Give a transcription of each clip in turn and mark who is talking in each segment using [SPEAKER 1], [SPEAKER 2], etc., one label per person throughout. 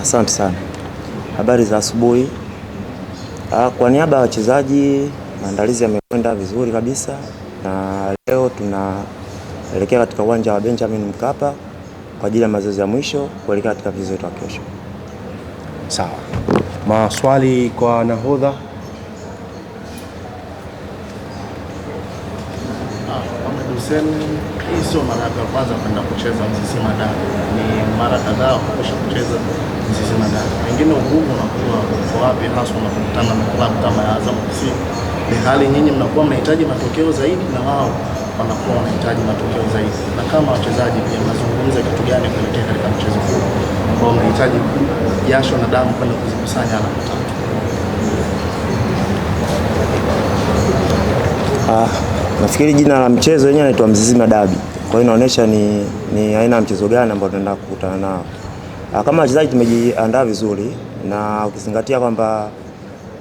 [SPEAKER 1] Asante sana. Habari za asubuhi. Kwa niaba ya wachezaji, maandalizi yamekwenda vizuri kabisa na leo tunaelekea katika uwanja wa Benjamin Mkapa kwa ajili ya mazoezi ya mwisho kuelekea katika mchezo wetu wa kesho.
[SPEAKER 2] Sawa. Maswali kwa nahodha?
[SPEAKER 3] Hii sio mara ya kwanza kwenda kucheza Mzizima Dabi, ni mara kadhaa kukosha kucheza Mzizima Dabi. Pengine ugumu unakuwa kwa wapi hasa unapokutana na klabu kama ya Azam FC? Ni hali nyinyi mnakuwa mnahitaji matokeo zaidi na wao wanakuwa wanahitaji matokeo zaidi, na kama wachezaji pia mnazungumza kitu gani kuelekea katika mchezo huu ambao mnahitaji jasho na damu kwenda kuzikusanya alama tatu?
[SPEAKER 1] Nafikiri jina la mchezo wenyewe inaitwa Mzizima Dabi. Kwa hiyo inaonyesha ni aina ya mchezo gani ambao tunaenda kukutana nao. Kama wachezaji tumejiandaa vizuri na ukizingatia kwamba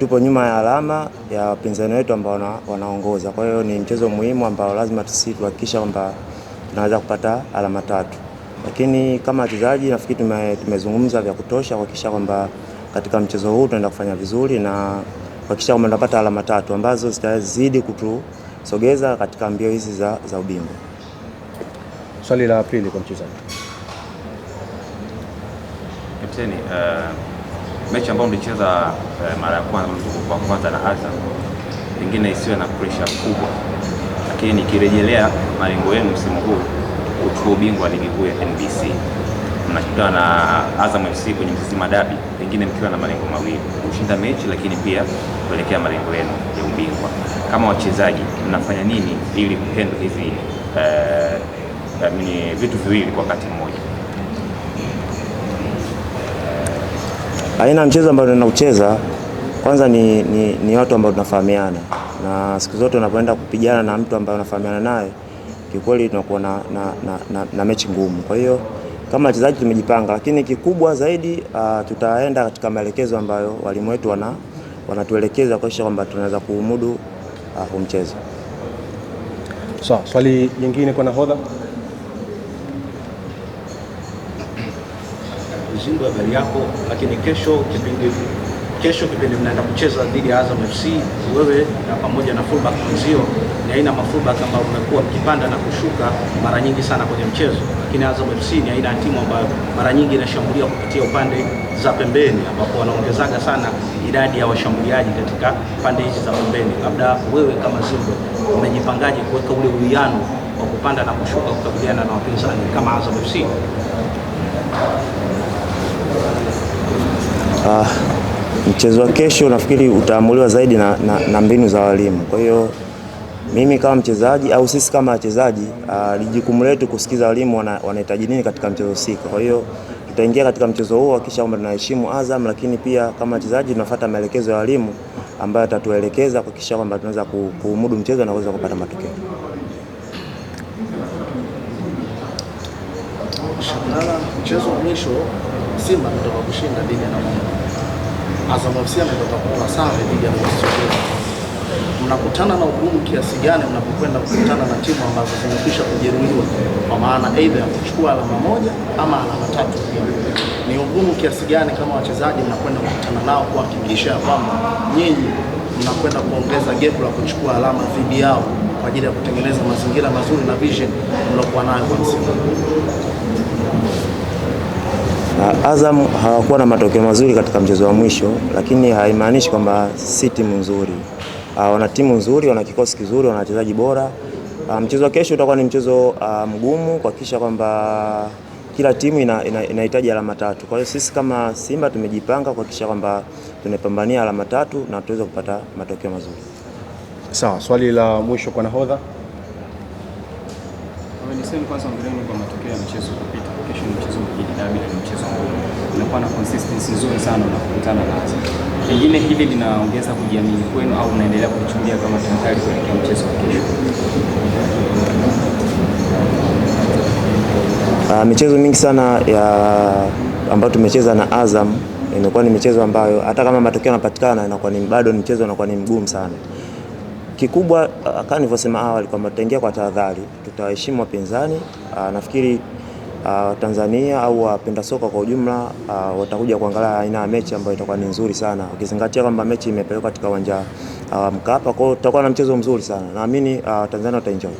[SPEAKER 1] tupo nyuma ya alama ya wapinzani wetu ambao wanaongoza. Kwa hiyo ni mchezo muhimu ambao lazima tuhakikisha kwamba tunaweza kupata alama tatu. Lakini kama wachezaji nafikiri tumezungumza vya kutosha kuhakikisha kwamba katika mchezo huu tunaenda kufanya vizuri na kuhakikisha kwamba tunapata alama tatu ambazo zitazidi kutusogeza katika mbio hizi za ubingwa.
[SPEAKER 2] Swali la pili kwa mchezaji.
[SPEAKER 4] Kapteni, mechi ambayo mlicheza mara ya kwanza na Azam pengine isiwe na pressure kubwa, lakini nikirejelea malengo yenu msimu huu kuchukua ubingwa ligi kuu ya NBC, mnakutana na Azam FC kwenye Mzizima Dabi, pengine mkiwa na malengo mawili, kushinda mechi lakini pia kuelekea malengo yenu ya ubingwa. Kama wachezaji mnafanya nini ili kuhandle hizi vitu viwili kwa wakati mmoja?
[SPEAKER 1] Aina ya mchezo ambao tunaucheza kwanza ni watu ambao tunafahamiana, na siku zote unapoenda kupigana na mtu ambaye unafahamiana naye kikweli tunakuwa na mechi ngumu. Kwa hiyo kama wachezaji tumejipanga, lakini kikubwa zaidi tutaenda katika maelekezo ambayo walimu wetu wanatuelekeza kuhakikisha kwamba tunaweza kuumudu mchezo.
[SPEAKER 2] Sawa, swali jingine kwa nahodha.
[SPEAKER 5] Zimbwe, habari yako? Lakini kesho kipindi mnaenda kucheza dhidi ya Azam FC, wewe na pamoja na fullback mwenzio ni aina ya fullback ambao umekuwa mkipanda na kushuka mara nyingi sana kwenye mchezo, lakini Azam FC ni aina ya timu ambayo mara nyingi inashambulia kupitia upande za pembeni, ambapo wanaongezaga sana idadi ya washambuliaji katika pande hizi za pembeni. Labda wewe kama Zimbwe umejipangaje kuweka ule uwiano wa kupanda na kushuka kukabiliana na wapinzani kama Azam FC?
[SPEAKER 1] Mchezo wa kesho nafikiri utaamuliwa zaidi na mbinu za walimu. Kwa hiyo mimi kama mchezaji au sisi kama wachezaji, jukumu letu kusikiza walimu wanahitaji nini katika mchezo husika. Kwa hiyo tutaingia katika mchezo huo kisha kwamba tunaheshimu Azam, lakini pia kama wachezaji tunafuata maelekezo ya walimu ambayo atatuelekeza kuhakikisha kwamba tunaweza kuumudu mchezo na kuweza kupata matokeo.
[SPEAKER 3] Mchezo wa mwisho Simba ametoka kushinda dhidi ya Azam FC ametoka kula sare dhidi ya Wetu. Mnakutana na ugumu kiasi gani mnapokwenda kukutana na timu ambazo zimekwisha kujeruhiwa, kwa maana aidha ya kuchukua alama moja ama alama tatu? Ni ugumu kiasi gani kama wachezaji mnakwenda kukutana nao kuhakikisha kwamba nyinyi mnakwenda kuongeza gap la kuchukua alama dhidi yao kwa ajili ya kutengeneza mazingira mazuri na vision mliokuwa nayo kwa msimu?
[SPEAKER 1] Azam hawakuwa na matokeo mazuri katika mchezo wa mwisho, lakini haimaanishi kwamba si timu nzuri. Wana timu nzuri, wana kikosi kizuri, wana wachezaji bora. Mchezo wa kesho utakuwa ni mchezo mgumu kuhakikisha kwamba kila timu inahitaji alama tatu. Kwa hiyo sisi kama Simba tumejipanga kuhakikisha kwamba tunapambania alama tatu na tuweze kupata matokeo mazuri.
[SPEAKER 2] Sawa, swali la mwisho kwa nahodha.
[SPEAKER 6] Niseme kwanza ongeleni kwa matokeo ya mchezo uliopita. Kesho ni mchezo mwingine, dabi ni mchezo ngumu. Unakuwa na consistency nzuri sana unapokutana na Azam. Pengine hili linaongeza kujiamini kwenu au unaendelea kuchukulia kama tayari kuelekea mchezo wa kesho?
[SPEAKER 1] Michezo mingi sana ambayo tumecheza na Azam imekuwa ni michezo ambayo hata kama matokeo yanapatikana inakuwa ni bado mchezo unakuwa ni mgumu sana. Kikubwa kama nilivyosema awali kwamba tutaingia kwa tahadhari, tutaheshimu wapinzani. Nafikiri Tanzania au wapenda soka kwa ujumla watakuja kuangalia aina ya mechi ambayo itakuwa ni nzuri sana, ukizingatia kwamba mechi imepelekwa katika uwanja Mkapa. Kwa hiyo tutakuwa na mchezo mzuri sana, naamini Tanzania wataenjoy.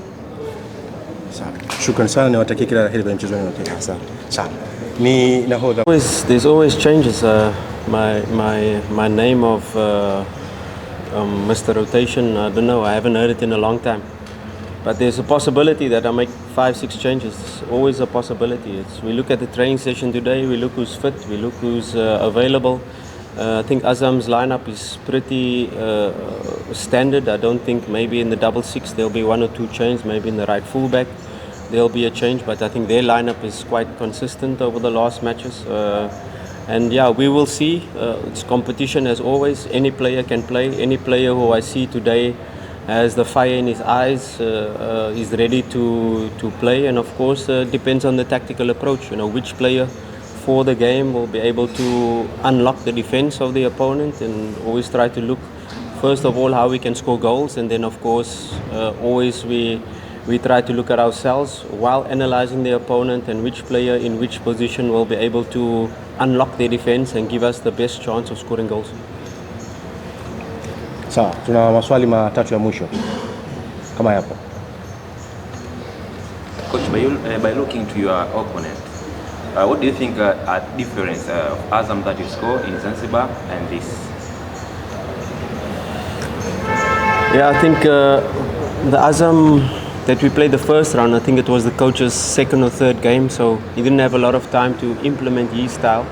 [SPEAKER 2] Shukrani sana, niwatakie kila la heri kwenye mchezo wenu.
[SPEAKER 1] Asante
[SPEAKER 2] sana. Ni nahodha.
[SPEAKER 7] There's always changes. My name of Mr. Rotation, I don't know, I haven't heard it in a long time. But there's a possibility that I make 5-6 changes. It's always a possibility. We look at the training session today, we look who's fit, we look who's available. I think Azam's lineup is pretty standard. I don't think maybe in the 6-6 there'll be 1 or 2 changes, maybe in the right fullback there'll be a change, but I think their lineup is quite consistent over the last matches. And yeah, we will see. It's competition as always. Any player can play. Any player who I see today has the fire in his eyes, is ready to play, and of course depends on the tactical approach. You know, which player for the game will be able to unlock the defense of the opponent, and always try to look first of all how we can score goals, and then of course always we try to look at ourselves while analyzing the opponent and which player in which position will be able to unlock their defense and give us the best chance of scoring goals.
[SPEAKER 2] Sawa, tuna maswali matatu ya mwisho kama yapo.
[SPEAKER 4] Coach, by looking to your opponent, what do you think are difference of Azam that you score in Zanzibar and this?
[SPEAKER 7] Yeah, I think the Azam that we played the first round, I think it was the coach's second or third game, so he didn't have a lot of time to implement his style.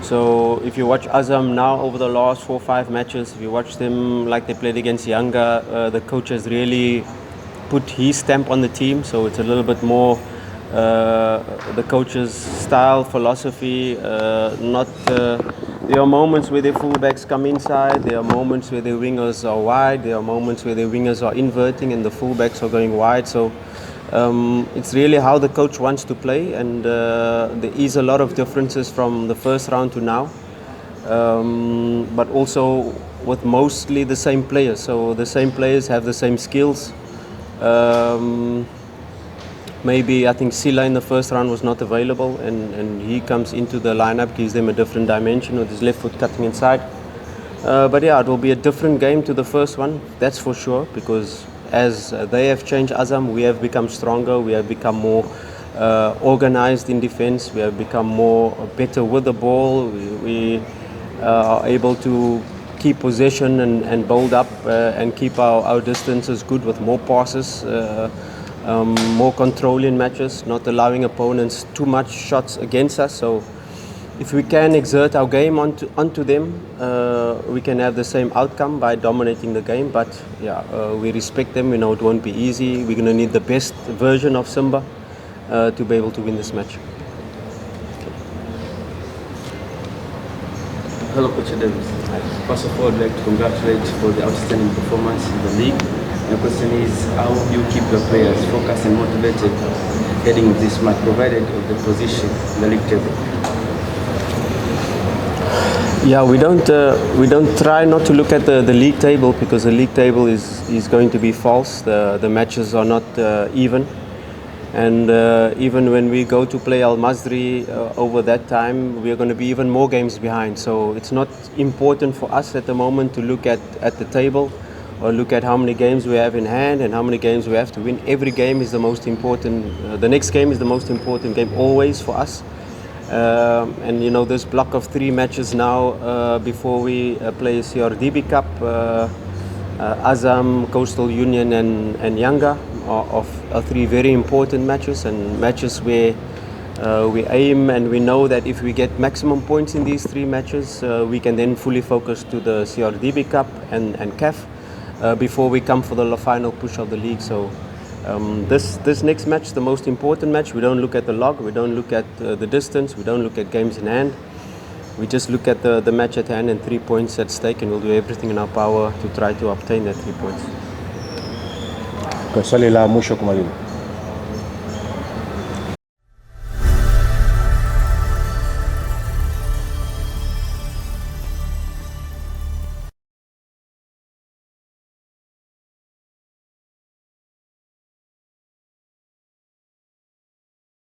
[SPEAKER 7] So if you watch Azam now over the last 4 or 5 matches, if you watch them like they played against Yanga, the coach has really put his stamp on the team. So it's a little bit more the coach's style, philosophy. There are moments where the fullbacks come inside. There are moments where the wingers are wide. There are moments where the wingers are inverting and the fullbacks are going wide. So it's really how the coach wants to play, and there is a lot of differences from the first round to now, but also with mostly the same players. So the same players have the same skills. Maybe I think Sila in the first round was not available, and he comes into the lineup, gives them a different dimension with his left foot cutting inside. But yeah, it will be a different game to the first one, that's for sure, because as they have changed Azam, we have become stronger, we have become more organized in defense, we have become better with the ball, we are able to keep possession and build up and keep our distances good with more passes, more control in matches, not allowing opponents too much shots against us. So if we can exert our game onto them, we can have the same outcome by dominating the game. But yeah, we respect them. We know it won't be easy. We're going to need the best version of Simba to be able to win this match.
[SPEAKER 8] Hello, Coach Davis. First of all, I'd like to congratulate you for the outstanding performance in the league. My question is, how do you keep your players focused and motivated heading with this match, provided of the position in the league table?
[SPEAKER 7] Yeah, we don't try not to look at the league table, because the league table is going to be false. The matches are not even, and even when we go to play Al Masri over that time, we are going to be even more games behind. So it's not important for us at the moment to look at the table or look at how many games we have in hand and how many games we have to win. Every game is the most important. The next game is the most important game always for us. And you know, this block of 3 matches now before we play CRDB Cup, Azam, Coastal Union and Yanga are 3 very important matches, and matches where we aim and we know that if we get maximum points in these 3 matches, we can then fully focus to the CRDB Cup and CAF before we come for the final push of the league. So this next match, the most important match, we don't look at the log, we don't look at the distance, we don't look at games in hand. We just look at the match at hand and 3 points at stake, and we'll do everything in our power to try to obtain that 3 points.
[SPEAKER 2] Kwa swali la mwisho kumaliza.